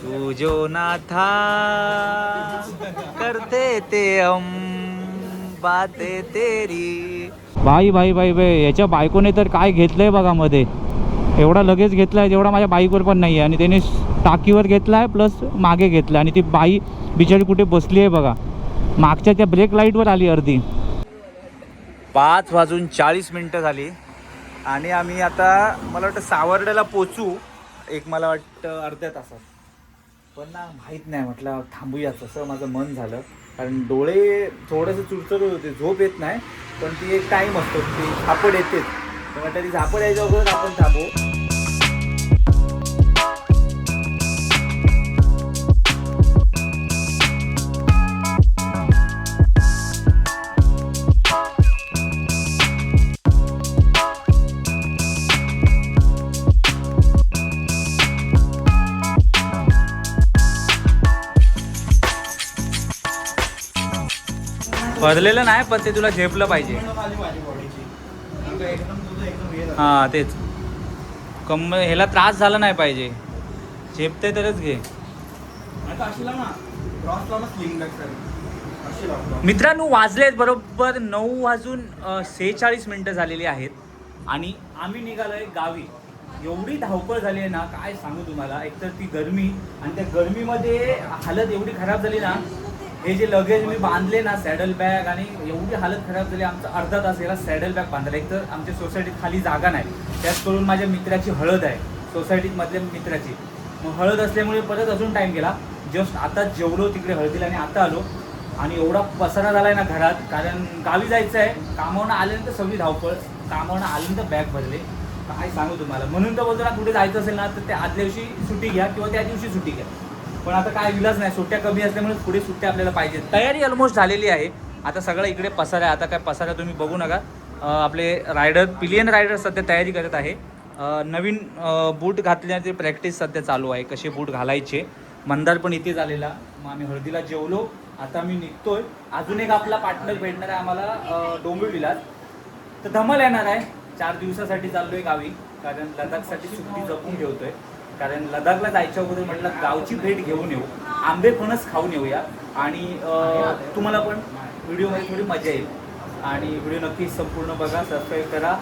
तू जो ना था करते ते हम बातें तेरी. भाई भाई भाई भाई याच्या बायकोने तर काय घेतलंय बघा मध्ये. एवढा लगेच घेतलाय जेवढा माझ्या बाईकवर पण नाही आहे. आणि त्याने टाकीवर घेतलाय प्लस मागे घेतला. आणि ती बाई बिचारी कुठे बसली आहे बघा. मागच्या त्या ब्रेक लाईटवर आली अर्धी. 5:40 झाली आणि आम्ही आता मला वाटतं सावर्ड्याला पोचू एक मला वाटतं अर्ध्या तासात. पण ना माहीत नाही म्हटलं थांबूया तसं माझं मन झालं. कारण डोळे थोडंसं चुरचुरत होते. झोप येत नाही पण ती एक टाईम असतो ती झापड येतेच. तर म्हटलं ती झापड यायच्या अगोदर आपण थांबू. भरलेलं नाही पण ते तुला झेपलं पाहिजे. हां तेच ह्याला त्रास झाला नाही पाहिजे. झेपते तरच घे. मित्रांनो वाजलेत बरोबर 9:46 झालेली आहेत आणि आम्ही निघालोय गावी. एवढी धावपळ झाली आहे ना काय सांगू तुम्हाला. एकतर ती गरमी आणि त्या गरमीमध्ये हालत एवढी खराब झाली ना. हे जे लगेज मी बांधले ना सॅडल बॅग आणि एवढी हालत खराब झाली. आमचा अर्धा तास याला सॅडल बॅग बांधायला. एक तर आमच्या सोसायटीत खाली जागा नाही. त्याच करून माझ्या मित्राची हळद आहे सोसायटीत मधल्या मित्राची. मग हळद असल्यामुळे परत अजून टाईम गेला. जस्ट आता जेवलो तिकडे हळदीला आणि आता आलो. आणि एवढा पसारा झाला आहे ना घरात. कारण गावी जायचं आहे. कामावरून आल्यानंतर सगळी धावपळ. कामावरून आल्यानंतर बॅग भरले. काय सांगू तुम्हाला. म्हणून तर बोलतो ना कुठे जायचं असेल ना तर त्या आदल्या दिवशी सुट्टी घ्या किंवा त्या दिवशी सुट्टी घ्या. पण आता काय विलाज नाही. सुट्ट्या कमी असल्यामुळे पुढे सुट्ट्या आपल्याला पाहिजेत. तयारी ऑलमोस्ट झालेली आहे. आता सगळं इकडे पसारा आहे. आता काय पसारा तुम्ही बघू नका. आपले रायडर पिलियन रायडर सध्या तयारी करत आहे. नवीन बूट घातल्याची प्रॅक्टिस सध्या चालू आहे. कसे बूट घालायचे. मंदार पण इथे झालेला. मग आम्ही हळदीला जेवलो. आता मी निघतोय. अजून एक आपला पार्टनर भेटणार आहे आम्हाला डोंबिवलीला. तर धमाल येणार आहे. 4 दिवसासाठी चाललोय गावी. कारण लडाखसाठी सुट्टी जपून ठेवतोय. कारण लडाखला जायच्या अगोदर म्हटलं गावची भेट घेऊन येऊ. आंबे फणस खाऊन येऊया. आणि तुम्हाला पण व्हिडिओमध्ये थोडी मजा येईल. आणि व्हिडिओ नक्की संपूर्ण बघा. सबस्क्राईब करा.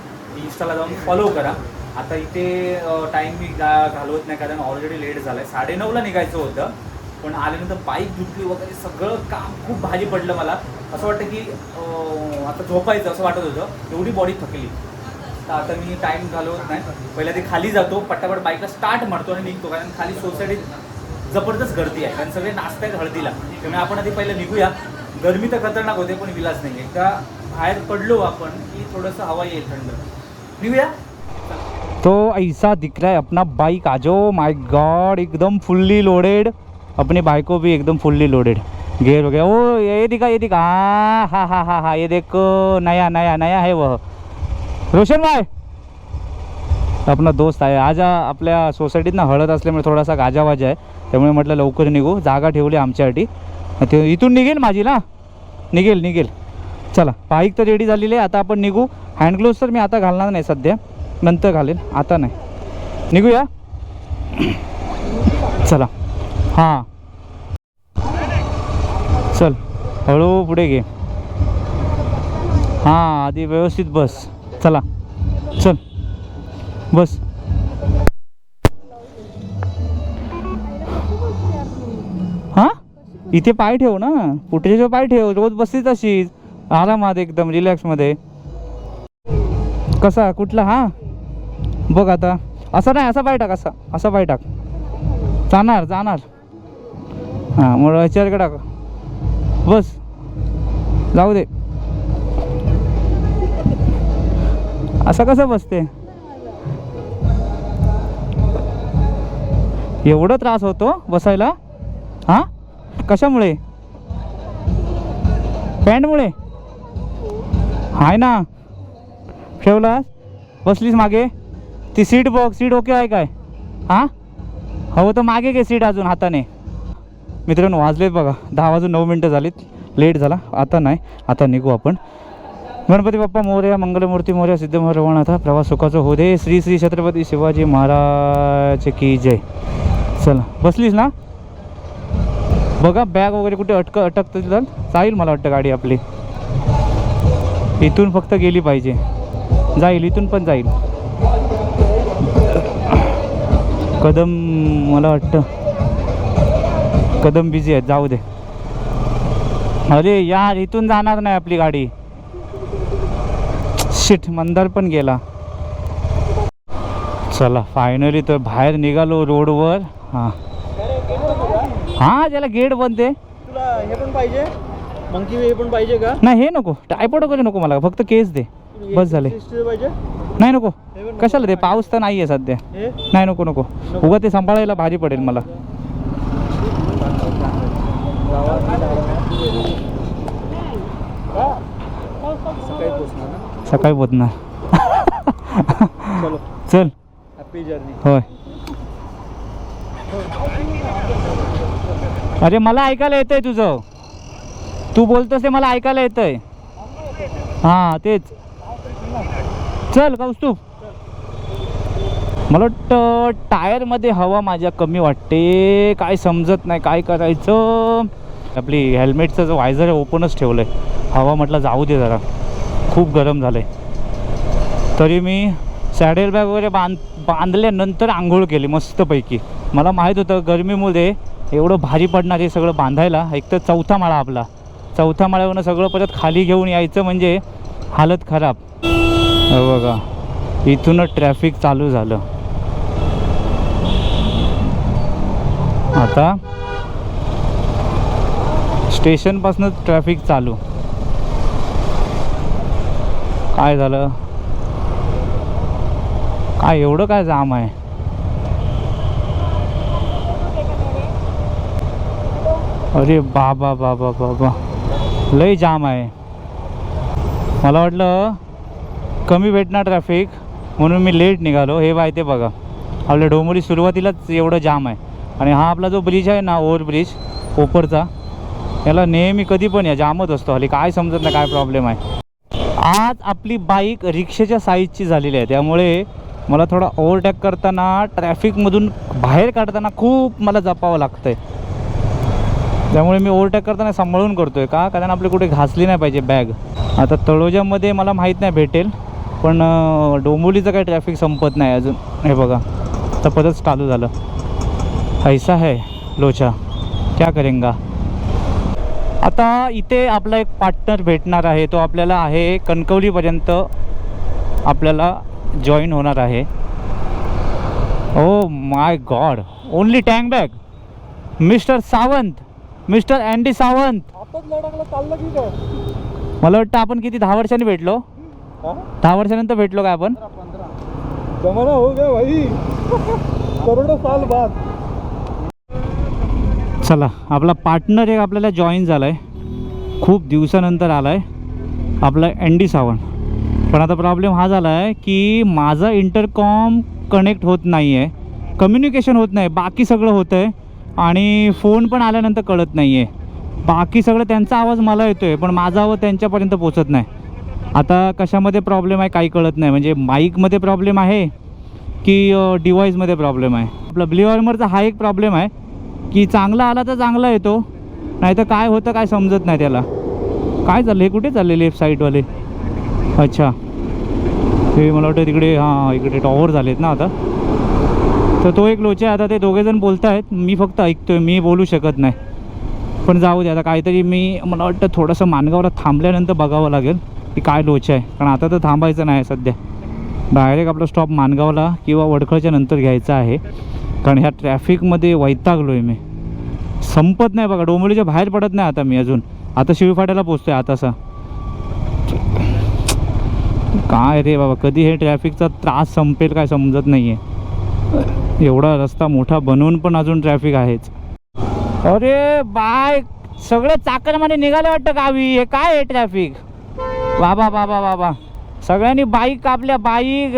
इंस्टाला जाऊन फॉलो करा. आता इथे टाईम मी घालवत नाही कारण ऑलरेडी लेट झाला आहे. 9:30ला निघायचं होतं. पण आल्यानंतर बाईक धुतली वगैरे सगळं काम खूप भारी पडलं मला. असं वाटतं की आता झोपायचं असं वाटत होतं. एवढी बॉडी थकली. तर आता मी टाईम घालवत नाही. पहिला ते खाली जातो पटापट बाईकला स्टार्ट मारतो आणि निघतो. कारण खाली सोसायटीत जबरदस्त गर्दी आहे. कारण सगळे नाचत आहेत हळदीला. त्यामुळे आपण आधी पहिलं निघूया. गरमी तर खतरनाक होते पण विलास नाही. एकदा बाहेर पडलो आपण की थोडंसं हवा येईल थंड. निघूया. तो ऐसा दिख रहा है अपना बाइक. आ जाओ. माय गॉड एकदम फुल्ली लोडेड. अपनी बाइको भी एकदम फुल्ली लोडेड. गेयर हो गया. ओ ये दिखा ये दिखा. हाँ हाँ हाँ हाँ ये देखो नया नया नया है वह. रोशन भाई आपला दोस्त आहे. आज आपल्या सोसायटीत ना हळद असल्यामुळे थोडासा गाजावाजा आहे. त्यामुळे म्हटलं लवकर निघू. जागा ठेवली आमच्यासाठी. ते इथून निघेल माझी ना. निघेल. चला बाईक तर रेडी झालेली आहे. आता आपण निघू. हँड ग्लोव्स तर मी आता घालणार नाही सध्या. नंतर घालेल. आता नाही. निघूया. चला. हां चल हळू पुढे घे. हां आधी व्यवस्थित बस. चला चल बस. हां इथे पाय ठेव ना. पुढच्या पाय ठेव. रोज बसतीच अशीच आरामात एकदम रिलॅक्समध्ये. कसा कुठला. हां बघ आता. असा नाही असा पाय टाक. असा पाय टाक. जाणार. हां मग याच्यावर टाक. बस जाऊ दे. असं कसं बसते. एवढं त्रास होतो बसायला. हां कशामुळे. पॅन्टमुळे आहे ना. ठेवलास बसलीस मागे. ती सीट बघ. सीट ओके आहे काय. हां हवं तर मागे घे सीट अजून हाताने. मित्रांनो वाजलेत बघा 10:09 झालीत. लेट झाला. आता नाही. आता निघू आपण. गणपती बाप्पा मोरया. मंगलमूर्ती मोरया. सिद्धमोहर रवणाथा. प्रवास सुखाचा हो दे. श्री श्री छत्रपती शिवाजी महाराज की जय. चला बसलीस ना. बघा बॅग वगैरे कुठे अटकतं तर जाईल मला वाटतं गाडी आपली. इथून फक्त गेली पाहिजे, जाईल इथून पण जाईल. कदम मला वाटतं कदम बिझी आहेत, जाऊ दे. अरे यार इथून जाणार नाही आपली गाडी. शिट, मंदार पण गेला. चला फायनली तर बाहेर निघालो रोडवर. हां हां, त्याला गेट बंद आहे. तुला हे पण पाहिजे, मंकी वे पण पाहिजे का? नाही हे नको, टायपॉड वगैरे नको मला, फक्त केस दे बस झाले. पाहिजे नाही नको, कशाला दे, पाऊस तर नाही आहे सध्या. नाही नको नको, उगा ते सांभाळायला भारी पडेल मला. सकाळी पोचणार. चल हॅपी जर्नी. होय. अरे मला ऐकायला येतंय तुझं, तू बोलतोस ते मला ऐकायला येतंय. हां तेच. चल कौस्तुभ. मला वाटतं टायरमध्ये हवा माझ्या कमी वाटते, काय समजत नाही काय करायचं. आपली हेल्मेटचं जो वायझर आहे ओपनच ठेवलं आहे. हवा म्हटलं जाऊ दे जरा, खूप गरम झालं आहे. तरी मी सॅडेल बॅग वगैरे बांधल्यानंतर आंघोळ केली मस्तपैकी. मला माहीत होतं गरमीमुळे एवढं भारी पडणार हे सगळं बांधायला. एक तर चौथा माळा आपला, चौथा माळ्यावरून सगळं परत खाली घेऊन यायचं म्हणजे हालत खराब. बघा इथूनच ट्रॅफिक चालू झालं. आता स्टेशनपासूनच ट्रॅफिक चालू. काय झालं काय, एवढं काय जाम आहे? अरे बाबा बाबा बाबा, लय जाम आहे. मला वाटलं कमी भेटणार ट्रॅफिक म्हणून मी लेट निघालो. हे बाय ते बघा, आपल्या डोंबिवली सुरुवातीलाच एवढं जाम आहे. आणि हा आपला जो ब्रिज आहे ना, ओव्हरब्रिज कोपरचा, याला नेहमी कधी पण या जामच असतो. हल्ली काय समजत नाही काय प्रॉब्लेम आहे. आज आपली बाईक रिक्षेच्या साईजची झालेली आहे, त्यामुळे मला थोडा ओव्हरटेक करताना ट्रॅफिकमधून बाहेर काढताना खूप मला जपावं लागतं आहे. त्यामुळे मी ओव्हरटेक करताना सांभाळून करतो आहे. का कारण आपली कुठे घासली नाही पाहिजे बॅग. आता तळोजामध्ये मला माहीत नाही भेटेल, पण डोंबिवलीचं काही ट्रॅफिक संपत नाही अजून. हे बघा आता परत चालू झालं. ऐसा है लोचा, क्या करेंगा. आता इथे आपला एक पार्टनर भेटणार आहे, तो आपल्याला आहे कणकवलीपर्यंत आपल्याला जॉईन होणार आहे. Oh my God, only tank bag. Mister Sawant, mister Andy Sawant. चाललं की काय? मला वाटतं आपण किती 10 वर्षांनी भेटलो, 10 वर्षानंतर भेटलो काय आपण. जमाना हो गया भाई, करोडो साल बाद. चला आपला पार्टनर एक आपल्याला जॉईन झाला आहे, खूप दिवसानंतर आला आहे आपला अँडी सावंत. पण आता प्रॉब्लेम हा झाला आहे की माझा इंटरकॉम कनेक्ट होत नाही आहे, कम्युनिकेशन होत नाही. बाकी सगळं होतं आहे आणि फोन पण आल्यानंतर कळत नाही आहे. बाकी सगळं त्यांचा आवाज मला येतो आहे, पण माझा आवाज त्यांच्यापर्यंत पोचत नाही. आता कशामध्ये प्रॉब्लेम आहे काही कळत नाही, म्हणजे माईकमध्ये प्रॉब्लेम आहे की डिव्हाइसमध्ये प्रॉब्लेम आहे. आपला ब्ल्यू आर्मरचा हा एक प्रॉब्लेम आहे की चांगला आला तर चांगला येतो, नाही तर काय होतं काय समजत नाही त्याला. काय चाललं हे, कुठे चालले लेफ्ट साईडवाले? अच्छा ते मला वाटतं तिकडे, हां इकडे टॉवर झालेत ना आता. तर तो एक लोचा आहे. आता ते दोघेजण बोलत आहेत, मी फक्त ऐकतो आहे, मी बोलू शकत नाही. पण जाऊ दे आता, काहीतरी मी मला वाटतं थोडंसं माणगावला थांबल्यानंतर बघावं लागेल की काय लोचा आहे. कारण आता तर थांबायचं नाही सध्या, डायरेक्ट आपला स्टॉप माणगावला किंवा वडखळच्या नंतर घ्यायचा आहे. कारण ह्या ट्रॅफिकमध्ये वैतागलो आहे मी, संपत नाही बघा. डोंबिवलीच्या बाहेर पडत नाही आता मी अजून. आता शिळफाट्याला पोचतो आहे आतासा. काय रे बाबा, कधी हे ट्रॅफिकचा त्रास संपेल काय समजत नाही आहे. एवढा रस्ता मोठा बनवून पण अजून ट्रॅफिक आहेच. अरे बाय, सगळे चाकरमाने निघाले वाटतं गावी. हे काय आहे ट्रॅफिक बाबा बाबा बाबा. सगळ्यांनी बाईक, आपल्या बाईक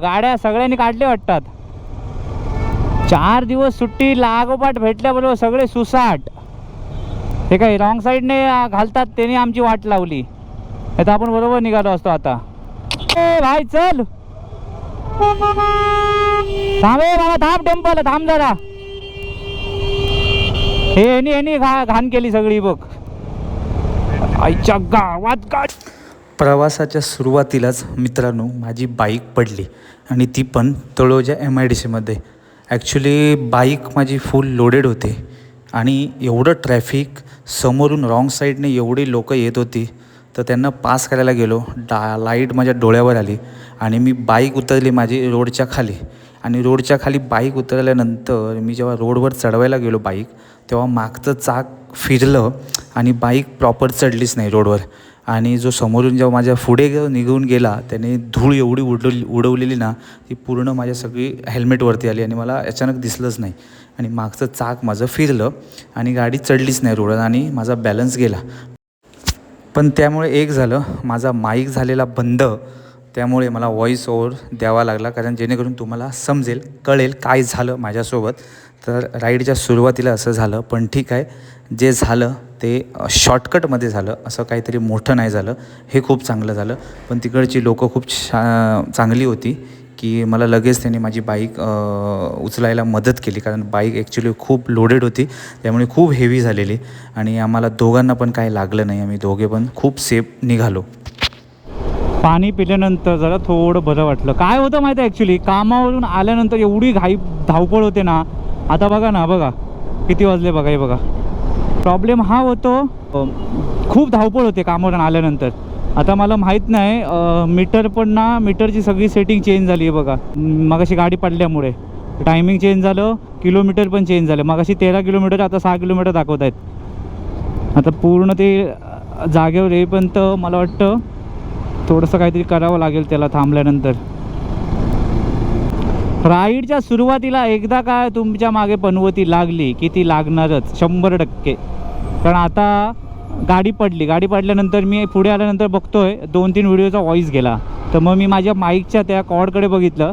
गाड्या सगळ्यांनी काढले वाटतात. 4 दिवस सुट्टी लागोपाठ भेटल्याबरोबर सगळे सुसाट. हे काही रॉंग साईडने घालतात, त्यांनी आमची वाट लावली. नाही तर आपण बरोबर निघालो असतो आता. ए भाई चल, थांब बाबा, थांब टेम्पल, थांब जरा. हे यांनी घाण केली सगळी बघ आईच्या गावात गाडी. प्रवासाच्या सुरुवातीलाच मित्रांनो माझी बाईक पडली आणि ती पण तळोजा MIDCमध्ये. ॲक्च्युली बाईक माझी फुल लोडेड होते आणि एवढं ट्रॅफिक, समोरून रॉंग साईडने एवढी लोकं येत होती तर त्यांना पास करायला गेलो. लाईट माझ्या डोळ्यावर आली आणि मी बाईक उतरली माझी रोडच्या खाली. आणि रोडच्या खाली बाईक उतरल्यानंतर मी जेव्हा रोडवर चढवायला गेलो बाईक, तेव्हा मागचं चाक फिरलं आणि बाईक प्रॉपर चढलीच नाही रोडवर. आणि जो समोरून जेव्हा माझ्या पुढे निघून गेला त्याने धूळ एवढी उडवलेली ना, ती पूर्ण माझ्या सगळी हेल्मेटवरती आली आणि मला अचानक दिसलंच नाही. आणि मागचं चाक माझं फिरलं आणि गाडी चढलीच नाही रोडवर आणि माझा बॅलन्स गेला. पण त्यामुळे एक झालं, माझा माईक झालेला बंद, त्यामुळे मला व्हॉईस ओव्हर द्यावा लागला, कारण जेणेकरून तुम्हाला समजेल, कळेल काय झालं माझ्यासोबत. तर राईडच्या सुरुवातीला असं झालं, पण ठीक आहे, जे झालं ते शॉर्टकटमध्ये झालं, असं काहीतरी मोठं नाही झालं, हे खूप चांगलं झालं. पण तिकडची लोकं खूप चांगली होती की मला लगेच त्यांनी माझी बाईक उचलायला मदत केली, कारण बाईक ॲक्च्युली खूप लोडेड होती, त्यामुळे खूप हेवी झालेली. आणि आम्हाला दोघांना पण काही लागलं नाही, आम्ही दोघे पण खूप सेफ निघालो. पाणी पिल्यानंतर जरा थोडं बरं वाटलं. काय होतं माहिती आहे, ॲक्च्युली कामावरून आल्यानंतर एवढी धावपळ होते ना. आता बघा ना, बघा किती वाजले बघा, हे बघा. प्रॉब्लेम हा होतो, खूप धावपळ होते कामावरून आल्यानंतर. आता मला माहीत नाही, मीटर पण ना, मीटरची सगळी सेटिंग चेंज झाली आहे बघा. मगाशी गाडी पडल्यामुळे टायमिंग चेंज झालं, किलोमीटर पण चेंज झालं. मगाशी 13 किलोमीटर, आता 6 किलोमीटर दाखवत आहेत. आता पूर्ण ते जागेवर येईपर्यंत मला वाटतं थोडंसं काहीतरी करावं लागेल त्याला थांबल्यानंतर. राईडच्या सुरुवातीला एकदा काय तुमच्या मागे पनवती लागली की ती लागणारच 100%. कारण आता गाडी पडल्यानंतर मी पुढे आल्यानंतर बघतोय 2-3 व्हिडिओचा व्हॉईस गेला. तर मग मी माझ्या माईकच्या त्या कॉर्डकडे बघितलं,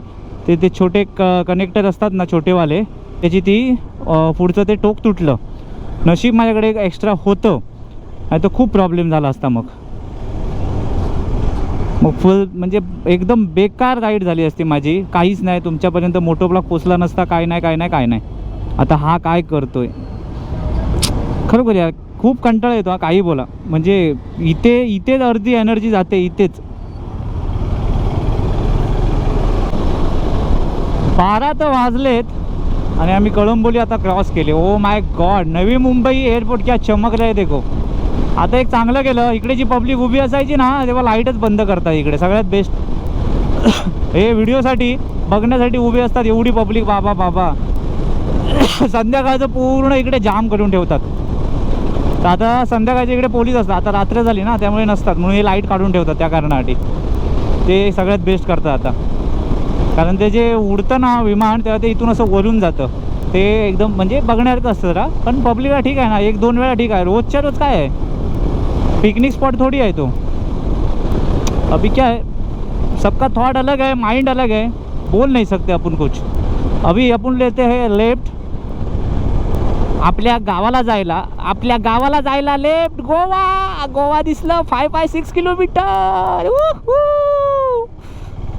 ते छोटे कनेक्टर असतात ना छोटेवाले, त्याची ती पुढचं ते टोक तुटलं. नशीब माझ्याकडे एक एक्स्ट्रा होतं, नाही तर खूप प्रॉब्लेम झाला असता. मग फुल म्हणजे एकदम बेकार राईड झाली असती माझी. काहीच नाही, तुमच्यापर्यंत मोटो ब्लॉक पोचला नसता, काय नाही. आता हा काय करतोय खरोखर यार, खूप कंटाळा येतो हा, काही बोला. म्हणजे इथेच अर्धी एनर्जी जाते, इथेच. 12 तर वाजलेत आणि आम्ही कळंबोली आता क्रॉस केले. Oh my God, Navi Mumbai airport क्या चमक रहा है देखो. आता एक चांगलं केलं, इकडे जी पब्लिक उभी असायची ना, तेव्हा लाईटच बंद करतात इकडे. सगळ्यात बेस्ट हे व्हिडिओसाठी बघण्यासाठी उभी असतात एवढी पब्लिक, बाबा. संध्याकाळचं पूर्ण इकडे जाम करून ठेवतात. तर आता संध्याकाळच्या इकडे पोलीस असतात, आता रात्र झाली ना त्यामुळे नसतात, म्हणून हे लाईट काढून ठेवतात त्या कारणासाठी. ते सगळ्यात बेस्ट करतात आता, कारण ते जे उडतं ना विमान, तेव्हा ते इथून असं वरून जातं. ते एकदम म्हणजे बघण्यासारखं असतं जरा. पण पब्लिकला ठीक आहे ना, 1-2 वेळा ठीक आहे, रोजच्या रोज काय आहे, पिकनिक स्पॉट थोड़ी है तो. अभी क्या है, सबका थॉट अलग है, माइंड अलग है, बोल नहीं सकते अपन कुछ. अभी अपन लेते हैं लेफ्ट, आपल्या गावाला जायला लेफ्ट. गोवा दिसलं 5-6 किलोमीटर.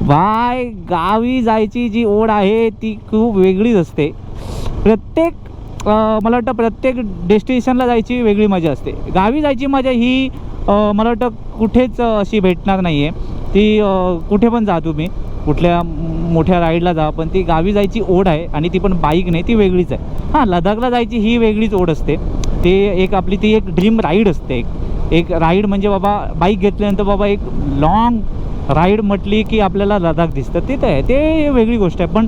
बाय, गावी जायची जी ओढ आहे ती खूप वेगळीच असते. मला वाटतं प्रत्येक डेस्टिनेशनला जायची वेगळी मजा असते. गावी जायची मजा ही मला वाटतं कुठेच अशी भेटणार नाही आहे. ती कुठे पण जा तुम्ही, कुठल्या मोठ्या राईडला जा, पण ती गावी जायची ओढ आहे आणि ती पण बाईक नाही, ती वेगळीच आहे. हां, लडाखला जायची ही वेगळीच ओढ असते. ते एक आपली ती एक ड्रीम राईड असते. एक राईड म्हणजे बाबा बाईक घेतल्यानंतर बाबा एक लॉंग राईड म्हटली की आपल्याला लडाख दिसतं, तिथं आहे, ते वेगळी गोष्ट आहे. पण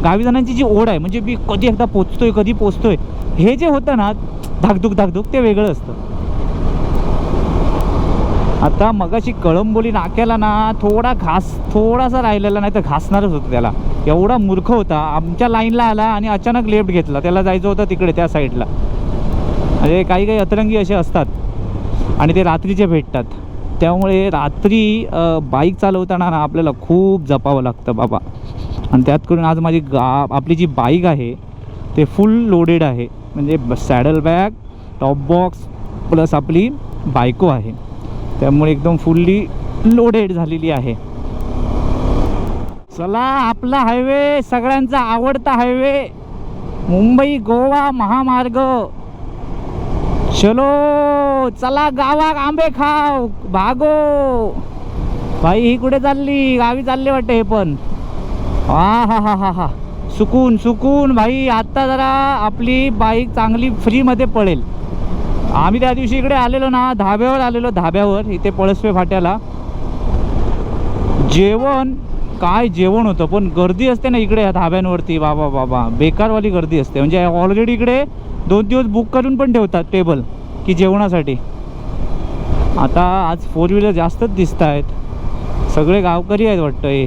गावी जाण्याची जी ओढ आहे, म्हणजे मी कधी पोचतोय, हे जे होतं ना धाकधूक, ते वेगळं असतं. आता मगाशी कळंबोली नाक्याला ना थोडासा राहिलेला, नाही तर घासणारच होतं त्याला. एवढा मूर्ख होता, आमच्या लाईनला आला आणि अचानक लेफ्ट घेतला. त्याला जायचं होतं तिकडे त्या साईडला. म्हणजे काही अतरंगी असे असतात आणि ते रात्रीचे भेटतात. त्यामुळे रात्री बाईक चालवताना ना आपल्याला खूप जपावं लागतं बाबा. आणि त्यात करून आज माझी आपली जी बाईक आहे ते फुल लोडेड आहे. म्हणजे saddle bag, top box plus आपली बायको आहे, त्यामुळे एकदम फुल्ली लोडेड झालेली आहे. चला, आपला हायवे, सगळ्यांचा आवडता हायवे, मुंबई गोवा महामार्ग. चलो चला गावात आंबे खाव भागो. भाई ही कुठे चालली? गावी चालली वाटते हे पण. हा सुकून सुकून भाई. आता जरा आपली बाईक चांगली फ्रीमध्ये पळेल. आम्ही त्या दिवशी इकडे आलेलो ना, धाब्यावर आलेलो, धाब्यावर इथे पळसपे फाट्याला. जेवण काय जेवण होतं, पण गर्दी असते ना इकडे ह्या धाब्यांवरती, बाबा बाबा बेकारवाली गर्दी असते. म्हणजे ऑलरेडी इकडे 2 दिवस बुक करून पण ठेवतात टेबल की जेवणासाठी. आता आज 4 व्हीलर जास्तच दिसत आहेत. सगळे गावकरी आहेत वाटतं हे.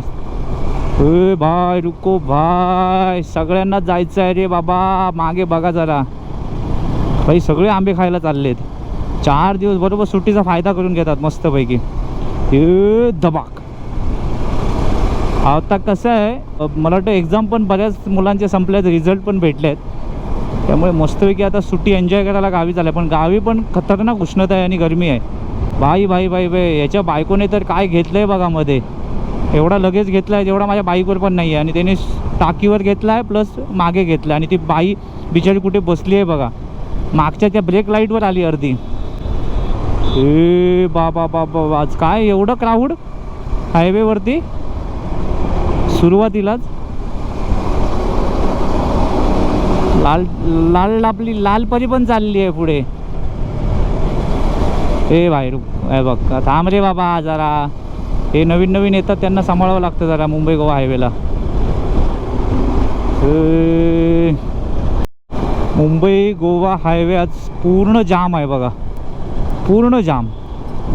ए भाई रुको भाई, सगळ्यांना जायचं आहे रे बाबा. मागे बघा जरा भाई, सगळे आंबे खायला चाललेत. 4 दिवस बरोबर सुट्टीचा फायदा करून घेतात मस्तपैकी. हे दबाक. आता कसं आहे, मला वाटतं एक्झाम पण बऱ्याच मुलांचे संपल्यात, रिझल्ट पण भेटले आहेत. त्यामुळे मस्तपैकी आता सुट्टी एन्जॉय करायला गावी चालल्या. पण गावी पण खतरनाक उष्णता आहे आणि गरमी आहे. भाई भाई भाई भाई, याच्या बायकोने तर काय घेतलं आहे बघा मध्ये. एवढा लगेच घेतला आहे जेवढा माझ्या बाईकवर पण नाही आहे. आणि त्याने टाकीवर घेतला आहे प्लस मागे घेतला. आणि ती बाई बिचारी कुठे बसली आहे बघा, मागच्या त्या ब्रेक लाईटवर आली अर्धी. ए बाबा बाबा, आज काय एवढं क्राऊड हायवेवरती सुरुवातीलाच. लाल आपली लालपरी पण चालली आहे पुढे. ए भाई रुक, बघ थांब रे बाबा जरा. हे नवीन नवीन येतात, त्यांना सांभाळावं लागतं जरा मुंबई गोवा हायवेला. मुंबई गोवा हायवे आज पूर्ण जाम आहे बघा, पूर्ण जाम.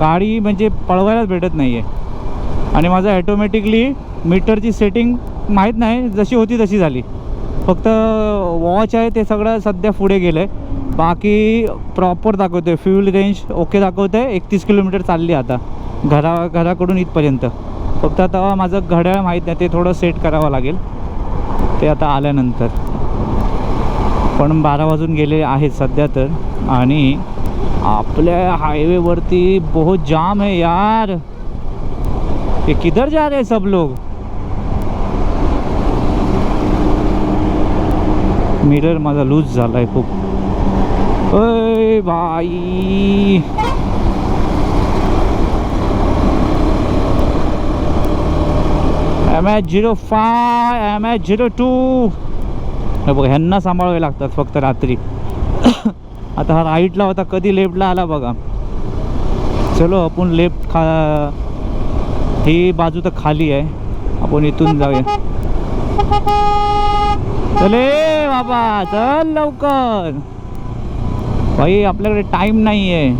गाडी म्हणजे पळवायलाच भेटत नाही आहे. आणि माझं ॲटोमॅटिकली मीटरची सेटिंग माहीत नाही, जशी होती तशी झाली. फक्त वॉच आहे ते सगळं सध्या पुढे गेलं आहे. बाकी प्रॉपर दाखवतो आहे, फ्यूल रेंज ओके दाखवतं आहे. 31 किलोमीटर चालली आता घराकडून इथपर्यंत. फक्त आता माझं घड्याळ माहीत नाही, ते थोडं सेट करावं लागेल ते आता आल्यानंतर. पण 12 वाजून गेले आहेत सध्या तर. आणि आपल्या हायवेवरती बहुत जाम है यार. ये किधर जा रहे हैं सब लोग? मिरर माझा लूज झाला आहे खूप. अय भाई, MH05 MH02 बघा, ह्यांना सांभाळावे लागतात फक्त रात्री. आता हा राईटला होता, कधी लेफ्टला आला बघा. चलो आपण लेफ्ट ही बाजू तर खाली आहे, आपण इथून जाऊया. चले बाबा चल लवकर भाई, आपल्याकडे टाइम नाही आहे.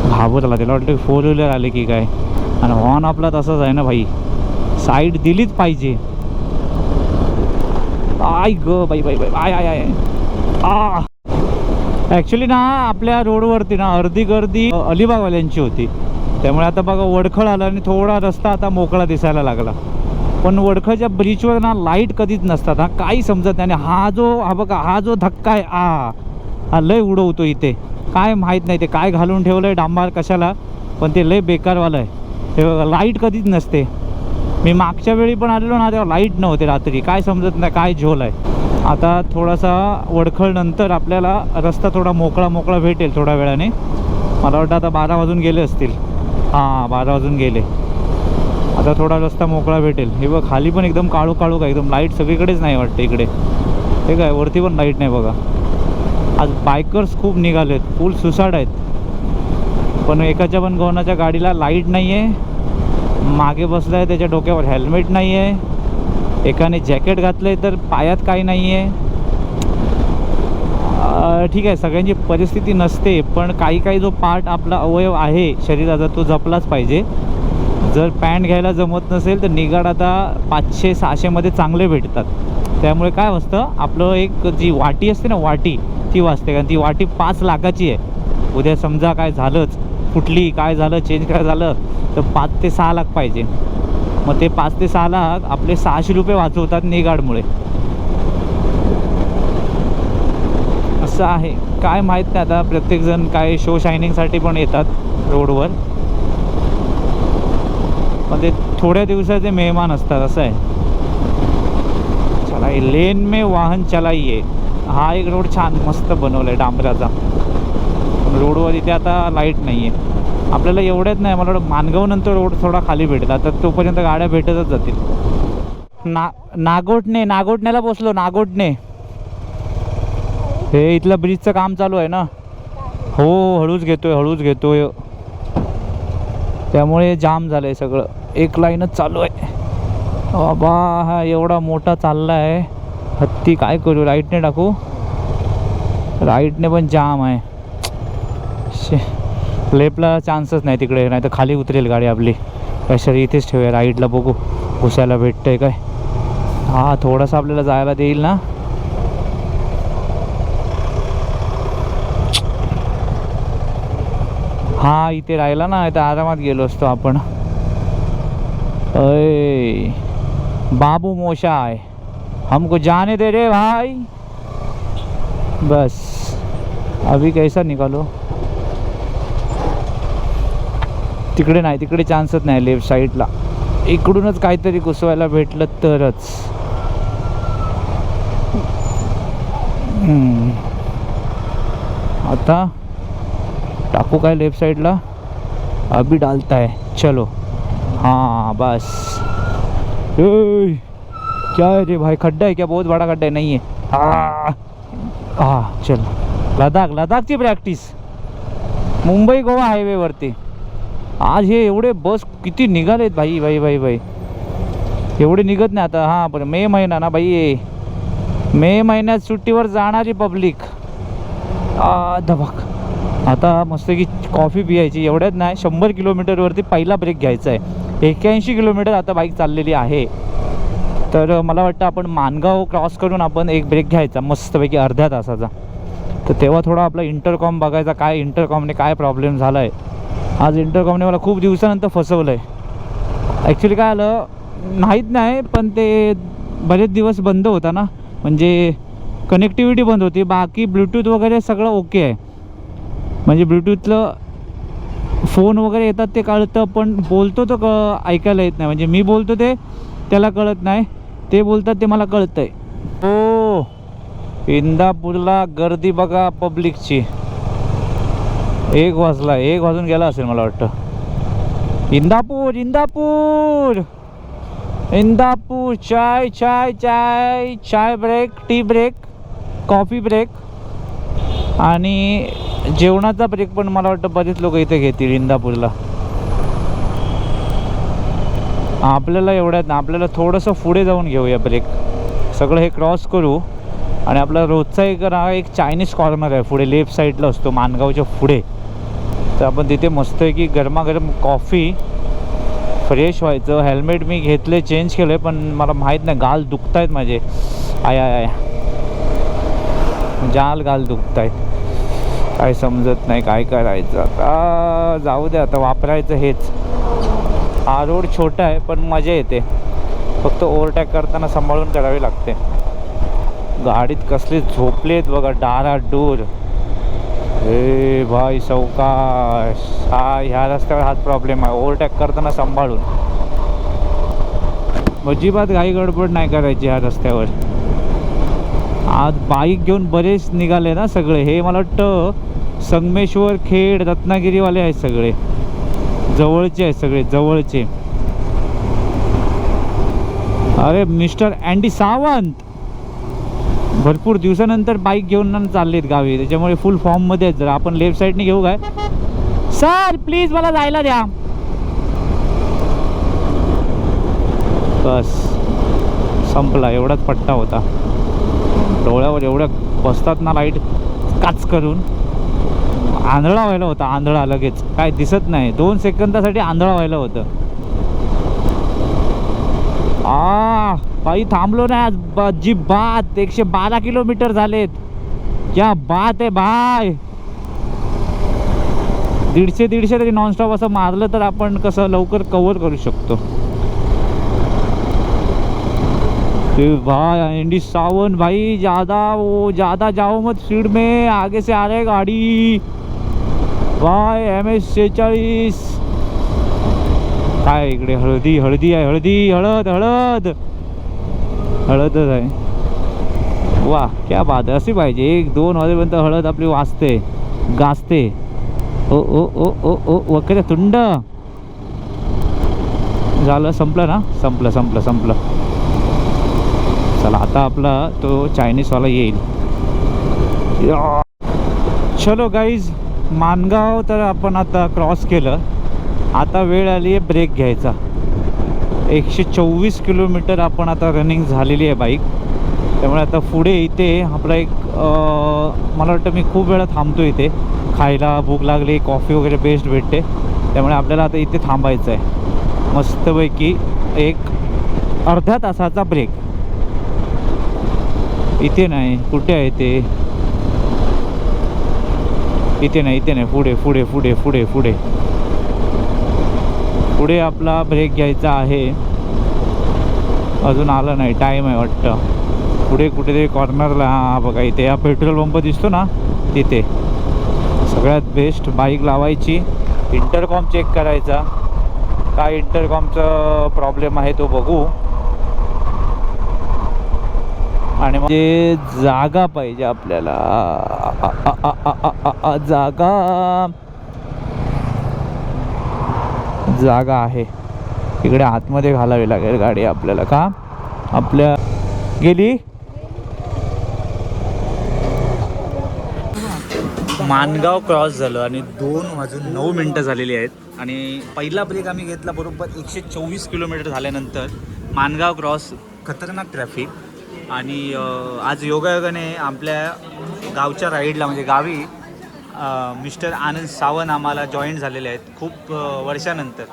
घाबरला, त्याला वाटतं 4 व्हीलर आले की काय. आणि हॉर्न आपला तसाच आहे ना भाई, साईड दिलीच पाहिजे. आय ग बाई बाई बाई, आय आय आय. ॲक्च्युली ना आपल्या रोडवरती ना अर्धी गर्दी अलिबागवाल्यांची होती. त्यामुळे आता बघा वडखळ आलं आणि थोडा रस्ता आता मोकळा दिसायला लागला. पण वडखळच्या ब्रिजवर ना लाईट कधीच नसतात. हा काही समजत नाही. आणि हा बघा, हा जो धक्का आहे हा लय उडवतो इथे. काय माहीत नाही ते काय घालून ठेवलं आहे डांबार कशाला, पण ते लय बेकारवालं आहे. हे बघा लाईट कधीच नसते. मी मागच्या वेळी पण आलेलो ना, तेव्हा लाईट नव्हते रात्री. काय समजत नाही काय झोल आहे. आता थोडासा वडखळ नंतर आपल्याला रस्ता थोडा मोकळा भेटेल थोड्या वेळाने. मला वाटतं आता 12 वाजून गेले असतील. हां 12 वाजून गेले. आता थोडा रस्ता मोकळा भेटेल. हे बघ खाली पण एकदम काळू का एकदम, लाईट सगळीकडेच नाही वाटते इकडे. हे काय वरती पण लाईट नाही बघा. आज बायकर्स खूप निघालेत, फुल सुसाट आहेत. पण एकाच्या पण कोणाच्या गाडीला लाईट नाही आहे. मागे बसला आहे त्याच्या डोक्यावर हेल्मेट नाही आहे. एकाने जॅकेट घातलं आहे तर पायात काही नाही आहे. ठीक आहे, सगळ्यांची परिस्थिती नसते, पण काही जो पार्ट आपला अवयव आहे शरीराचा तो जपलाच पाहिजे. जर पॅन्ट घ्यायला जमत नसेल तर निगाड आता 500-600 मध्ये चांगले भेटतात. त्यामुळे काय असतं, आपलं एक जी वाटी असते ना वाटी, ती वाजते. कारण ती वाटी 5 लाखाची आहे. उद्या समजा काय झालंच, फुटली काय झालं, चेंज काय झालं तर 5 ते 6 लाख पाहिजे. मग ते 5 ते 6 लाख आपले 600 रुपये वाचवतात निगाडमुळे. असं आहे. काय माहीत नाही आता, प्रत्येकजण काय शो शायनिंगसाठी पण येतात रोडवर, पण ते थोड्या दिवसाचे मेहमान असतात. असं आहे. चला लेन में वाहन चलाइए. हा एक रोड छान मस्त बनवला आहे डांबराचा. रोडवर इथे आता लाईट नाही आहे आपल्याला एवढ्यात नाही. मला वाटतं मानगाव नंतर रोड थोडा खाली भेटेल. आता तोपर्यंत गाड्या भेटतच जातील. नागोठण्याला पोचलो. नागोठणे हे इथलं ब्रिजचं काम चालू आहे ना. हो हळूच घेतोय त्यामुळे जाम झालं आहे सगळं. एक लाईनच चालू आहे बाबा. हा एवढा मोठा चालला आहे हत्ती. काय करू राईटने टाकू. राईटने पण जाम आहे. लेफ्टला चान्सच नाही तिकडे. नाही तर खाली उतरेल गाडी आपली. कशा इथेच ठेवूया राईटला. बघू घुसायला भेटतंय काय. हा थोडासा आपल्याला जायला देईल ना. हा इथे राहिला ना इथं आरामात गेलो असतो आपण. अय बाबू मोशा आहे. हमको जाने दे रे भाई. बस अभी कैसा निकालो. तिकडे नाही तिकडे चान्सच नाही. लेफ्ट साईडला इकडूनच काहीतरी घुसवायला भेटलं तरच. आता टाकू काय लेफ्ट साइडला. अभी डालता है चलो. हाँ बस. क्या है रे भाई खड्डा है क्या. बहुत बड़ा खड्डा है. नहीं है. हाँ चल. लडाखची प्रॅक्टिस मुंबई गोवा हायवेवरती. आज हे एवढे बस किती निघालेत भाई. एवढे निघत नाही आता. हां पण मे महिना ना भाई. मे महिन्यात सुट्टीवर जाणारी पब्लिक धबक. आता मस्त की कॉफी पियायची. एवढ्यात नाही 100 किलोमीटरवरती पहिला ब्रेक घ्यायचा आहे. 81 किलोमीटर आता बाईक चाललेली आहे. तर मला वाटतं आपण मानगाव क्रॉस करून आपण एक ब्रेक घ्यायचा मस्तपैकी अर्ध्या तासाचा. तर तेव्हा थोडा आपला इंटरकॉम बघायचा. काय इंटरकॉमने काय प्रॉब्लेम झाला आहे. आज इंटरकॉमने मला खूप दिवसानंतर फसवलं आहे. ॲक्च्युली काय आलं माहीत नाही पण ते बरेच दिवस बंद होता ना. म्हणजे कनेक्टिव्हिटी बंद होती. बाकी ब्लूटूथ वगैरे सगळं ओके आहे. म्हणजे ब्लूटूथलं फोन वगैरे येतात ते कळतं पण बोलतो तो ऐकायला येत नाही. म्हणजे मी बोलतो ते त्याला कळत नाही. ते बोलतात ते मला कळतं आहे. हो इंदापूरला गर्दी बघा पब्लिकची. 1 वाजला. 1 वाजून गेला असेल मला वाटतं. Indapur chai break, tea break, coffee break आणि जेवणाचा ब्रेक पण मला वाटतं बरेच लोक इथे घेतील इंदापूरला. आपल्याला एवढ्यात ना आपल्याला थोडंसं पुढे जाऊन घेऊया ब्रेक. सगळं हे क्रॉस करू आणि आपला रोजचा एक चायनीज कॉर्नर आहे पुढे लेफ्ट साईडला असतो मानगावच्या पुढे. तर आपण तिथे मस्त आहे की गरमागरम कॉफी फ्रेश व्हायचं. हेल्मेट मी घेतले चेंज केलं पण मला माहीत नाही गाल दुखत आहेत माझे. आय गाल दुखत आहेत. काय समजत नाही काय करायचं आता. जाऊ दे आता वापरायचं हेच. हा रोड छोटा आहे पण मजा येते. फक्त ओव्हरटेक करताना सांभाळून करावी लागते. गाडीत कसले झोपलेत बघा डाराडूर. हे भाई सावकाश. ह्या रस्त्यावर हाच प्रॉब्लेम आहे. ओव्हरटेक करताना सांभाळून. अजिबात घाई गडबड नाही करायची ह्या रस्त्यावर. आज बाईक घेऊन बरेच निघाले ना सगळे. हे मला वाटतं संगमेश्वर खेड रत्नागिरीवाले आहेत सगळे. जवळचे आहेत सगळे जवळचे. अरे मिस्टर अँडी सावंत भरपूर दिवसानंतर बाईक घेऊन चाललेत गावी. त्याच्यामुळे फुल फॉर्ममध्ये आहेत. जर आपण लेफ्ट साईडने घेऊ काय. सर प्लीज मला जायला द्या. बस संपला. एवढाच पट्टा होता. डोळ्यावर एवढ्या बसतात ना लाईट काच करून. आंधळा व्हायला होता. आंधळा लगेच काय दिसत नाही. 2 सेकंदासाठी आंधळा व्हायला होतं. बाई थांबलो नाही अजिबात. 112 किलोमीटर झालेत. क्या बात आहे भाई. 150 तरी नॉनस्टॉप असं मारलं तर आपण कसं लवकर कव्हर करू शकतो. भाई एंडी सावन भाई ज़्यादा जाओ मत स्पीड में. आगे से आ रहे गाड़ी. भाई MS 46. काय इकडे हळदी आहे. हळदच आहे. वा क्या बात आहे. अशी पाहिजे 1-2 वाजेपर्यंत हळद आपली वाजते गाजते. ओ ओ ओ ओ ओ वगैरे तुंड झालं. संपलं ना. संपलं. चला आता आपला तो चायनीजवाला येईल. चलो गाईज, मानगाव तर आपण आता क्रॉस केलं. आता वेळ आली आहे ब्रेक घ्यायचा. 124 किलोमीटर आपण आता रनिंग झालेली आहे बाईक. त्यामुळे आता पुढे इथे आपला एक मला वाटतं मी खूप वेळा थांबतो इथे खायला. भूक लागली, कॉफी वगैरे बेस्ट भेटते. त्यामुळे आपल्याला आता इथे थांबायचं आहे. मस्तपैकी एक अर्ध्या तासाचा ब्रेक. इथे नाही, कुठे आहे ते? इथे नाही. पुढे आपला ब्रेक घ्यायचा आहे. अजून आला नाही, टाईम आहे वाटतं. पुढे कुठेतरी कॉर्नरला, हा बघा इथे हा पेट्रोल पंप दिसतो ना, तिथे सगळ्यात बेस्ट बाईक लावायची. इंटरकॉम चेक करायचा. काय इंटरकॉमचा प्रॉब्लेम आहे तो बघू. आणि म्हणजे जागा पाहिजे आपल्याला. जागा आहे इकडे. आतमध्ये घालावी लागेल गाडी आपल्याला. का आपल्या गेली. मानगाव क्रॉस झालं आणि 2:09 झालेली आहेत. आणि पहिला ब्रेक आम्ही घेतला बरोबर 124 किलोमीटर झाल्यानंतर. मानगाव क्रॉस, खतरनाक ट्रॅफिक. आणि आज योगायोगाने आपल्या गावच्या राईडला म्हणजे गावी मिस्टर आनंद सावंत आम्हाला जॉईन झालेले आहेत खूप वर्षानंतर.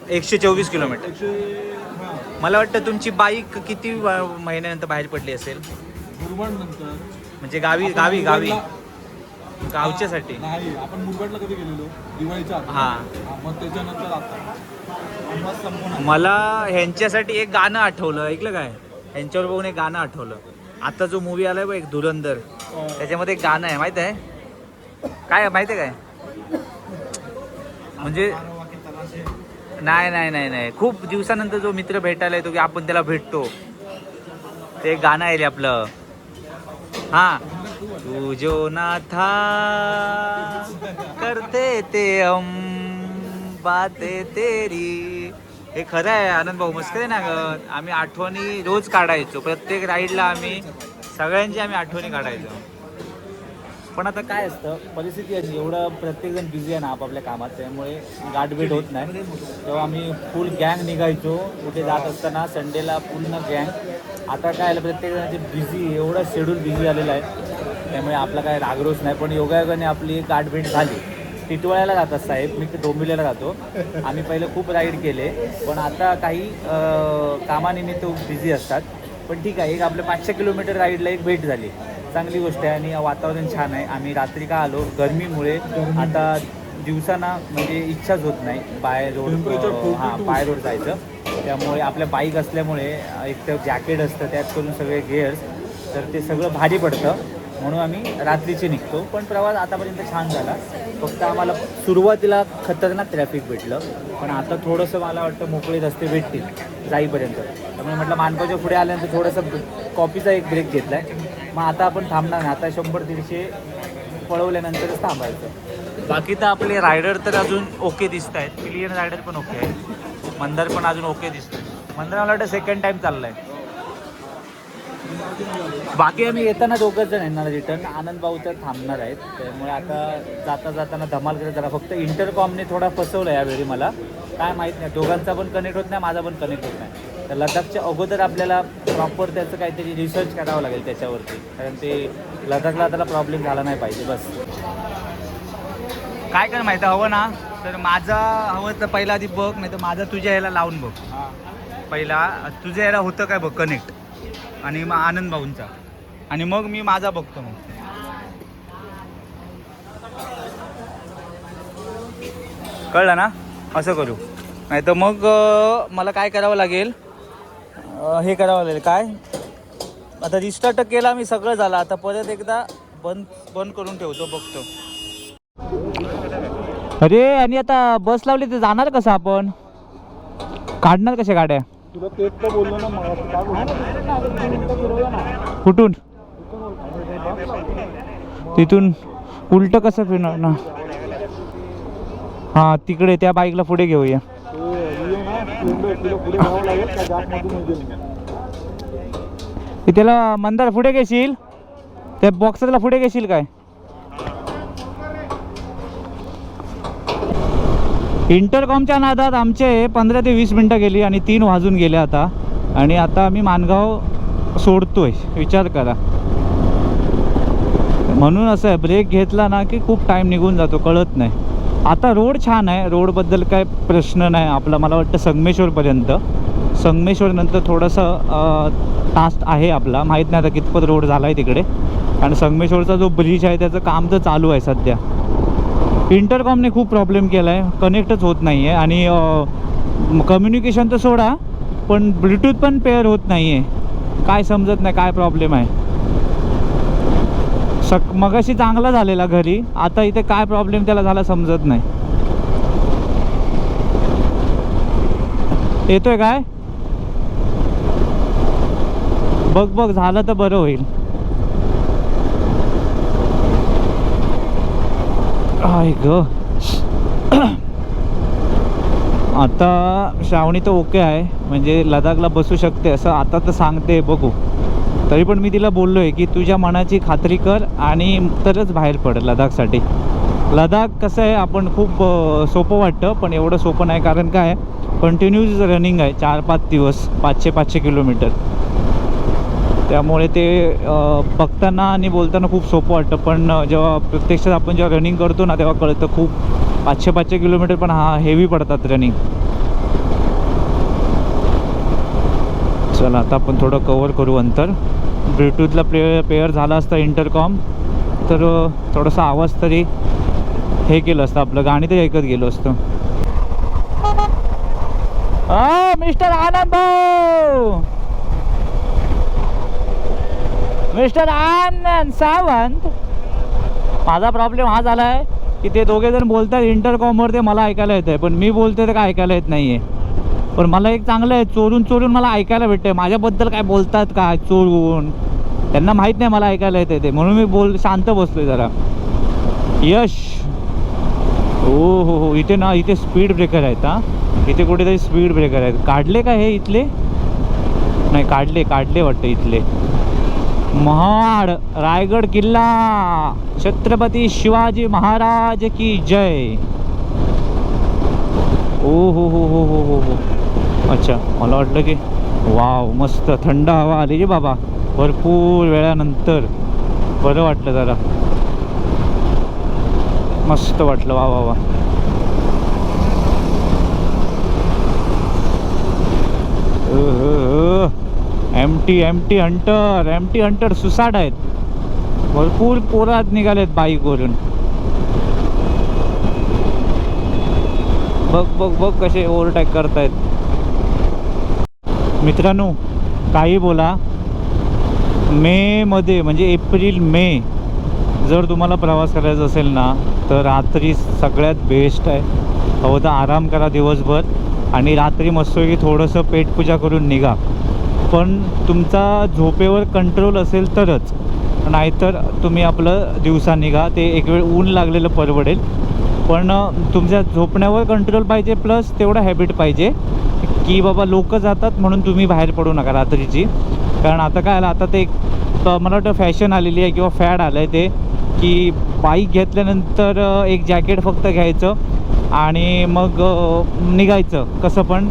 124 किलोमीटर. मला वाटतं तुमची बाईक किती महिन्यानंतर बाहेर पडली असेल? म्हणजे गावी गावच्यासाठी नाही. आपण मुरबाडला कधी गेलेलो दिवाळीच्या आधी. हां, मग त्याच्यानंतर आता मला ह्यांच्यासाठी एक गाणं आठवलं. ऐकलं काय? ह्यांच्यावर बघून एक गाणं आठवलं. आता जो मूवी आलाय बघ एक धुरंधर, त्याच्यामध्ये एक गाणं आहे माहित आहे काय? माहिती आहे काय? म्हणजे नाही. खूप दिवसानंतर जो मित्र भेटायला येतो की आपण त्याला भेटतो, ते गाणं आहे आपलं. हा, तू जो ना था करते ते हम बाते तेरी. हे खरं आहे आनंद भाऊ, मस्त आहे ना ग. आम्ही आठवणी रोज काढायचो. प्रत्येक राईडला आम्ही सगळ्यांची आठवणी काढायचो. पण आता काय असतं, परिस्थिती अशी, एवढं प्रत्येकजण बिझी आहे ना आपापल्या कामात, त्यामुळे गाठभेट होत नाही. तेव्हा आम्ही फुल गँग निघायचो कुठे जात असताना. संडेला पूर्ण गँग. आता काय आलं, प्रत्येकजणांचे बिझी, एवढं शेड्यूल बिझी झालेलं आहे. त्यामुळे आपला काय रागरोष नाही. पण योगायोगाने आपली गाठभेट झाली. टिटवाळ्याला जातात साहेब, मी डोंबिवलीला राहतो. आम्ही पहिले खूप राईड केले, पण आता काही कामानिमित्त बिझी असतात. पण ठीक आहे, एक आपल्या 500 किलोमीटर राईडला एक भेट झाली, चांगली गोष्ट आहे. आणि वातावरण छान आहे. आम्ही रात्री का आलो, गरमीमुळे आता दिवसाना म्हणजे इच्छाच होत नाही बाय रोड जायचं. त्यामुळे आपल्या बाईक असल्यामुळे एक तर जॅकेट असतं, त्यात करून सगळे गिअर्स, तर ते सगळं भारी पडतं. म्हणून आम्ही रात्रीचे निघतो. पण प्रवास आतापर्यंत छान झाला. फक्त आम्हाला सुरुवातीला खतरनाक ट्रॅफिक भेटलं, पण आता थोडंसं मला वाटतं मोकळे रस्ते भेटतील जाईपर्यंत. त्यामुळे म्हटलं मानगावच्या पुढे आल्यानंतर थोडंसं कॉफीचा एक ब्रेक घेतला आहे. मग आता आपण थांबणार नाही. आता 100-150 पळवल्यानंतरच थांबायचं. बाकी तर आपले रायडर तर अजून ओके दिसत आहेत. क्लिअर रायडर पण ओके आहे. मंदार पण अजून ओके दिसतो. मंदार मला वाटतं सेकंड टाईम चाललं आहे. बाकी आम्ही येताना दोघंच जण येणार रिटर्न. आनंद भाऊ तर थांबणार आहेत. त्यामुळे आता जाताना धमाल करत जरा. फक्त इंटरकॉमने थोडा फसवलं यावेळी मला, काय माहीत नाही. दोघांचा पण कनेक्ट होत नाही, माझा पण कनेक्ट होत नाही. तर लडाखच्या अगोदर आपल्याला प्रॉपर त्याचं काहीतरी रिसर्च करावं लागेल त्याच्यावरती, कारण ते लडाखला त्याला प्रॉब्लेम झाला नाही पाहिजे. बस काय कर माहिती हवं ना, तर माझा हवं तर पहिला आधी बघ, नाही तर माझा तुझ्या ह्याला लावून बघ. पहिला तुझ्या ह्याला होतं काय बघ कनेक्ट, आणि मग आनंद भाऊंचा, आणि मग मी माझा बघतो. मग कळलं ना, असं करू. नाही तर मग मला काय करावं लागेल, हे करावं लागेल काय, आता रिस्टार्ट केला मी, सगळं झालं. आता परत एकदा बंद करून ठेवतो, बघतो. अरे आणि आता बस लावली तर जाणार कसं आपण, काढणार कशा गाड्या? तुला तेच तर बोललो ना मग. कुठून तिथून उलट कसं फिरणार ना. हां तिकडे त्या बाईकला पुढे घेऊया. त्याला मंदार पुढे घेशील त्या बॉक्सरला पुढे घेशील काय. इंटरकॉमच्या नादात आमचे 15 ते 20 मिनटं गेली आणि 3 वाजून गेले आता. आणि आता आम्ही माणगाव सोडतोय, विचार करा. म्हणून असं आहे, ब्रेक घेतला ना की खूप टाईम निघून जातो, कळत नाही. आता रोड छान आहे, रोडबद्दल काय प्रश्न नाही आपला. मला वाटतं संगमेश्वरपर्यंत, संगमेश्वरनंतर थोडंसं टास्क आहे आपला, माहीत नाही आता कितपत रोड झाला आहे तिकडे. आणि संगमेश्वरचा जो ब्रिज आहे त्याचं काम तर चालू आहे सध्या. इंटरकॉमने खूप प्रॉब्लेम केला आहे, कनेक्टच होत नाही आहे. आणि कम्युनिकेशन तर सोडा, पण ब्लूटूथ पण पेअर होत नाही आहे. काय समजत नाही काय प्रॉब्लेम आहे. मगाशी चांगला झालेला घरी, आता इथे काय प्रॉब्लेम त्याला झाला समजत नाही. येतोय काय बघ बघ, झालं तर बरं होईल. आय ग आता श्रावणी तर ओके आहे, म्हणजे लडाखला बसू शकते असं आता तर सांगते, बघू. तरी पण मी तिला बोललो आहे की तुझ्या मनाची खात्री कर आणि तरच बाहेर पड लडाखसाठी. लडाख कसं आहे, आपण खूप सोपं वाटतं पण एवढं सोपं नाही. कारण काय, कंटिन्यूज रनिंग आहे 4-5 दिवस, 500 किलोमीटर. त्यामुळे ते बघताना आणि बोलताना खूप सोपं वाटतं, पण जेव्हा प्रत्यक्षात आपण जेव्हा रनिंग करतो ना तेव्हा कळतं खूप 500 किलोमीटर पण हेवी पडतात रनिंग. चला आता आपण थोडं कवर करू अंतर. ब्लूटूथला पेअर झाला असता इंटरकॉम तर थोडासा आवाज तरी हे केलं असतं, आपलं गाणी तरी ऐकत गेलो असतं. मिस्टर आनंद भाऊ, मिस्टर आनंद सावंत. माझा प्रॉब्लेम हा झाला आहे की ते दोघे जण बोलतात इंटरकॉमवर, ते मला ऐकायला येत आहे पण मी बोलते ते काय ऐकायला येत नाही आहे. पण मला एक चांगलं आहे, चोरून चोरून मला ऐकायला भेटते माझ्याबद्दल काय बोलतात काय चोरून. त्यांना माहीत नाही मला ऐकायला येते ते, म्हणून मी शांत बसलोय जरा. यश, हो, इथे ना, इथे स्पीड ब्रेकर आहेत. इथे कुठेतरी स्पीड ब्रेकर आहेत. काढले का हे इथले? नाही काढले वाटतं इथले. महाड रायगड किल्ला, छत्रपती शिवाजी महाराज की जय. हो. अच्छा, मला वाटलं की वाव मस्त थंड हवा आली रे बाबा, भरपूर वेळानंतर बरं वाटलं जरा, मस्त वाटलं. वा. एमटी हंटर सुसाट आहेत, भरपूर पोरात निघालेत बाईकवरून. बघ कसे ओव्हरटेक करतायत. मित्रांनो काही बोला, मे मध्ये म्हणजे एप्रिल मे जर तुम्हाला प्रवास करायचा असेल ना तर रात्री सगळ्यात बेस्ट आहे. हवं तर आराम करा दिवसभर आणि रात्री मस्तपैकी थोडंसं पेटपूजा करून निघा. पण तुमचा झोपेवर कंट्रोल असेल तरच, नाहीतर तुम्ही आपलं दिवसा निघा. ते एक वेळ ऊन लागलेलं परवडेल, पण तुमच्या झोपण्यावर कंट्रोल पाहिजे, प्लस तेवढं हॅबिट पाहिजे की बाबा लोक जातात म्हणून तुम्ही बाहेर पडू नका रात्रीची. कारण आता काय आलं, आता ते मला वाटतं फॅशन आलेली आहे किंवा फॅड आलं आहे ते, की बाईक घेतल्यानंतर एक जॅकेट फक्त घ्यायचं आणि मग निघायचं. कसं पण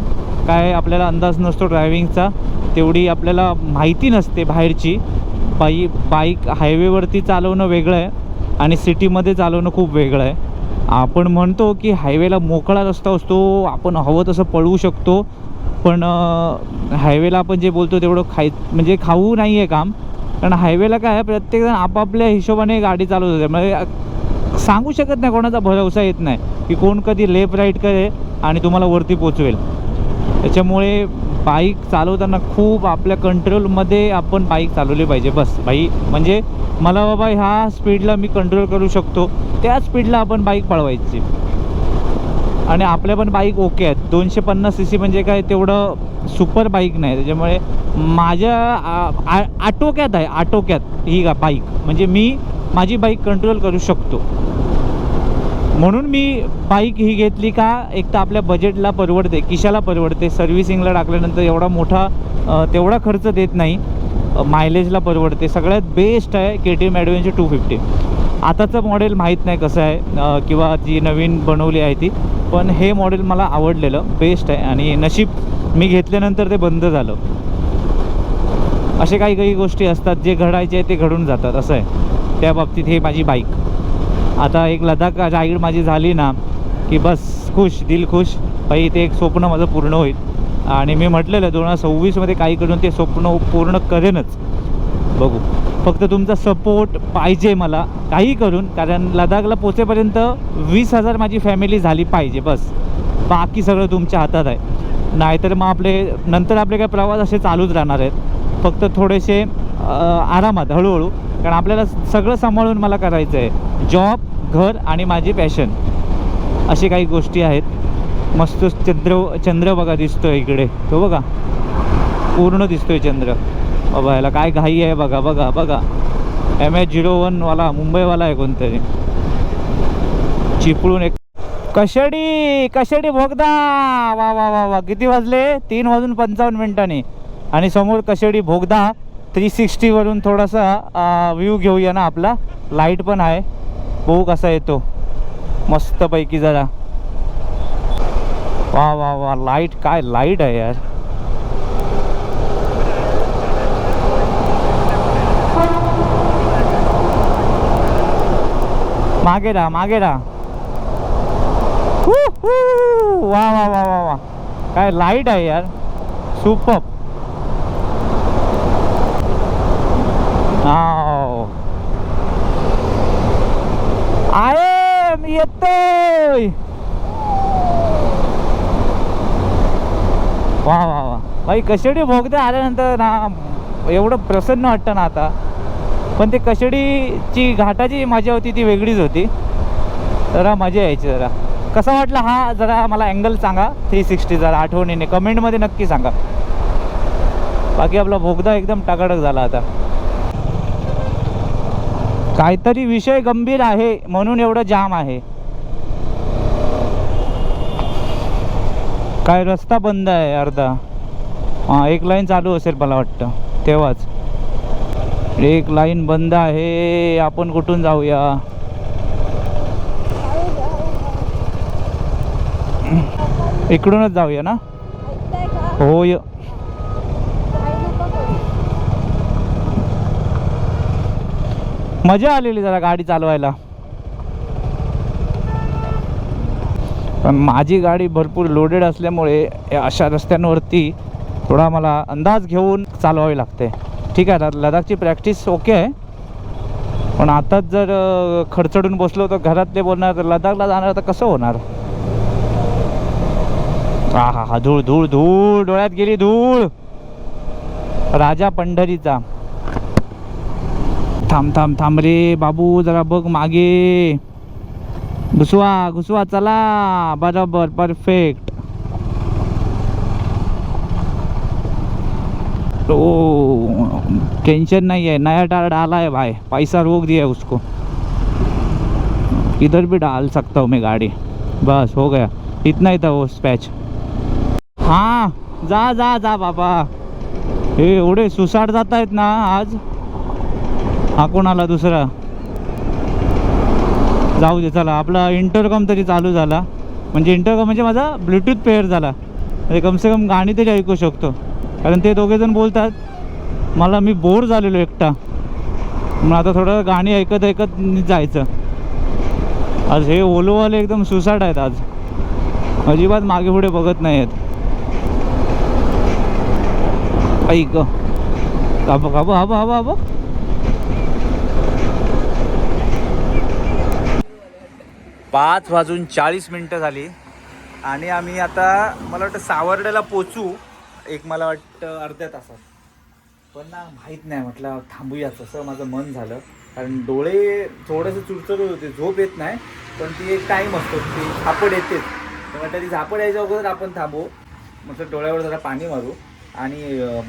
काय आपल्याला अंदाज नसतो ड्रायव्हिंगचा, तेवढी आपल्याला माहिती नसते बाहेरची. बाईक हायवेवरती चालवणं वेगळं आहे आणि सिटीमध्ये चालवणं खूप वेगळं आहे. आपण म्हणतो की हायवेला मोकळा रस्ता असतो, आपण हवं तसं पळवू शकतो, पण हायवेला आपण जे बोलतो तेवढं म्हणजे खाऊ नाही आहे काम. कारण हायवेला काय आहे, प्रत्येकजण आपापल्या हिशोबाने गाडी चालवत होते. म्हणजे सांगू शकत नाही, कोणाचा भरवसा येत नाही की कोण कधी लेफ्ट राईट करेल आणि तुम्हाला वरती पोचवेल. त्याच्यामुळे बाईक चालवताना खूप आपल्या कंट्रोलमध्ये आपण बाईक चालवली पाहिजे. बस बाई, म्हणजे मला बाबा ह्या स्पीडला मी कंट्रोल करू शकतो, त्या स्पीडला आपण बाईक पळवायची. आणि आपल्या पण बाईक ओके आहेत. 250 cc म्हणजे काय तेवढं सुपर बाईक नाही, त्याच्यामुळे माझ्या आटोक्यात आहे, आटोक्यात ही बाईक. म्हणजे मी माझी बाईक कंट्रोल करू शकतो, म्हणून मी बाईक ही घेतली का. एक तर आपल्या बजेटला परवडते, खिशाला परवडते, सर्व्हिसिंगला टाकल्यानंतर एवढा मोठा तेवढा खर्च देत नाही, मायलेजला परवडते. सगळ्यात बेस्ट आहे KTM ॲडव्हेंचर 250. आताचं मॉडेल माहीत नाही कसं आहे किंवा जी नवीन बनवली आहे ती, पण हे मॉडेल मला आवडलेलं, बेस्ट आहे. आणि नशीब मी घेतल्यानंतर ते बंद झालं. असे काही काही गोष्टी असतात, जे घडायचे आहे ते घडून जातात, असं आहे. त्या बाबतीत हे माझी बाईक. आता एक लडाख राईड माझी झाली ना की बस खुश, दिल खुश बाई. ते एक स्वप्न माझं पूर्ण होईल. आणि मी म्हटलेलं 2026मध्ये काही करून ते स्वप्न पूर्ण करेनच. बघू, फक्त तुमचा सपोर्ट पाहिजे मला काही करून. कारण लडाखला पोचेपर्यंत 20,000 माझी फॅमिली झाली पाहिजे बस. बाकी सगळं तुमच्या हातात आहे. नाहीतर मग नंतर आपले काय प्रवास असे चालूच राहणार आहेत, फक्त थोडेसे आरामात, हळूहळू. कारण आपल्याला सगळं सांभाळून मला करायचं आहे. जॉब, घर आणि माझी पॅशन, अशी काही गोष्टी आहेत. मस्त चंद्र बघा दिसतोय इकडे, तो बघा पूर्ण दिसतोय चंद्र. बाबा ह्याला काय घाई आहे बघा बघा बघा. MH01 वाला, मुंबईवाला आहे कोणतरी, चिपळूण. एक कशेडी भोगदा. वा वा वा वा, किती वाजले? 3:55. आणि समोर कशेडी भोगदा. 360 वरून थोडासा व्ह्यू घेऊया ना आपला. लाईट पण आहे, बघू कसा येतो मस्तपैकी जरा. वा वा वा, लाईट, काय लाईट आहे यार. मागे राहा, मागे राहा. वा वा वा वा वा, काय लाईट आहे यार, सुपर. आहे, मी येतोय. वा वा वा भाई, कशेडी भोगदे आल्यानंतर ना एवढं प्रसन्न वाटतं ना आता. पण ते कशेडीची घाटाची मजा होती ती वेगळीच होती. जरा मजा यायची. जरा कसा वाटला हा, जरा मला अँगल सांगा 360 जरा आठवणीने कमेंटमध्ये नक्की सांगा. बाकी आपला भोगदा एकदम टाकाटक झाला आता. काहीतरी विषय गंभीर आहे म्हणून एवढं जाम आहे. काय रस्ता बंद आहे अर्धा. हां, एक लाईन चालू असेल मला वाटतं तेव्हाच. एक लाईन बंद आहे. आपण कुठून जाऊया? इकडूनच जाऊया ना. होय, मजा आलेली जरा गाडी चालवायला. पण माझी गाडी भरपूर लोडेड असल्यामुळे अशा रस्त्यांवरती थोडा मला अंदाज घेऊन चालवावी लागते. ठीक आहे, लडाखची प्रॅक्टिस ओके आहे, पण आताच जर खडचडून बसलो तर घरातले बोलणार लडाखला जाणार तर कसं होणार. हा हा हा, धूळ धूळ धूळ, डोळ्यात गेली धूळ. राजा पंढरीचा. थांब थांब थांब रे बाबू, जरा बघ मागे. घुसवा चला. बरोबर, परफेक्ट. तो टेंशन नहीं है, नया टायर डाला है भाई, पैसा रोक दिया है उसको. इधर भी डाल सकता हूँ मैं गाड़ी. बस हो गया, इतना ही था वो स्पैच. हाँ, जा जा जा बाबा. हे एवढे सुसाट जात आहेत ना आज. हा कोणाला दुसरा. जाऊ दे, चला. आपला इंटरकॉम तरी चालू झाला. म्हणजे इंटरकॉम म्हणजे माझा ब्लूटूथ पेअर झाला, म्हणजे कमसे कम गाणी तरी ऐकू शकतो. कारण ते दोघेजण बोलतात, मला मी बोर झालेलो एकटा. मग आता थोडं गाणी ऐकत ऐकत जायचं. आज हे ओलोवाले एकदम सुसाट आहेत आज, अजिबात मागे पुढे बघत नाही आहेत. ऐक hub hub hub hub hub. 5:40 झाली आणि आम्ही आता मला वाटतं सावर्ड्याला पोचू एक, मला वाटतं अर्ध्या तासात. पण ना माहीत नाही, म्हटलं थांबूयाच असं माझं मन झालं. कारण डोळे थोडेसे चुरचुरत होते, झोप येत नाही. पण ती एक टाईम असतो, ती थापड येतेच. तर म्हटलं ती झापड यायच्या अगोदर आपण थांबू, म्हटलं डोळ्यावर जरा पाणी मारू. आणि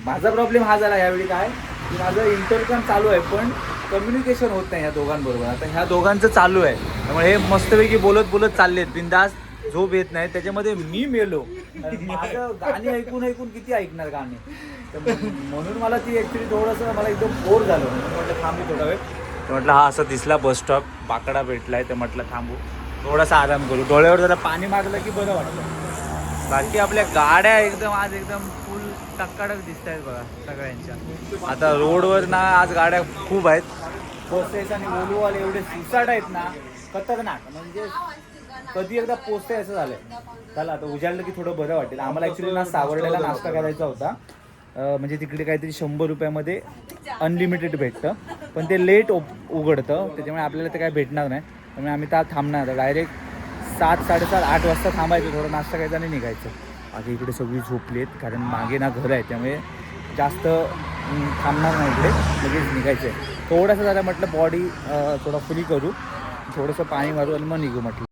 माझा प्रॉब्लेम हा झाला यावेळी काय की माझं इंटरकॉम चालू आहे पण कम्युनिकेशन होत नाही ह्या दोघांबरोबर. आता ह्या दोघांचं चालू आहे त्यामुळे हे मस्तपैकी बोलत बोलत चाललेत बिंदास, झोप येत नाही. त्याच्यामध्ये मी मेलो, माझं गाणी ऐकून ऐकून किती ऐकणार गाणी. तर म्हणून मला ती ॲक्च्युली थोडंसं मला एकदम बोर झालं. म्हणून म्हटलं थांबू थोडा वेळ. तर म्हटलं हा असं दिसला बस स्टॉप, बाकडा भेटलाय, तर म्हटलं थांबू थोडासा आराम करू. डोळ्यावर जरा पाणी मारलं की बरं वाटतं. बाकी आपल्या गाड्या एकदम आज एकदम फुल टक्काटक दिसत आहेत बघा सगळ्यांच्या. आता रोडवर ना आज गाड्या खूप आहेत, बसेस आणि ओलोवाले एवढे सुसाट आहेत ना, खतरनाक. म्हणजे कधी एकदा पोचते असं झालंय. चला आता उजाडलं की थोडं बरं वाटेल. आम्हाला ॲक्च्युली ना सावर्ड्याला नाश्ता करायचा होता, म्हणजे तिकडे काहीतरी 100 रुपयामध्ये अनलिमिटेड भेटतं, पण ते लेट उघडतं त्याच्यामुळे आपल्याला ते काय भेटणार नाही. त्यामुळे आम्ही त्या थांबणार डायरेक्ट 7, 7:30, 8 वाजता थांबायचं, थोडं नाश्ता करायचा आणि निघायचं. बाकी इकडे सगळी झोपली आहेत कारण मागे ना घर आहे, त्यामुळे जास्त थांबणार नाही, इकडे लगेच निघायचं आहे. थोडंसं जरा म्हटलं बॉडी थोडं फ्री करू, थोडंसं पाणी मारू आणि मग निघू म्हटलं.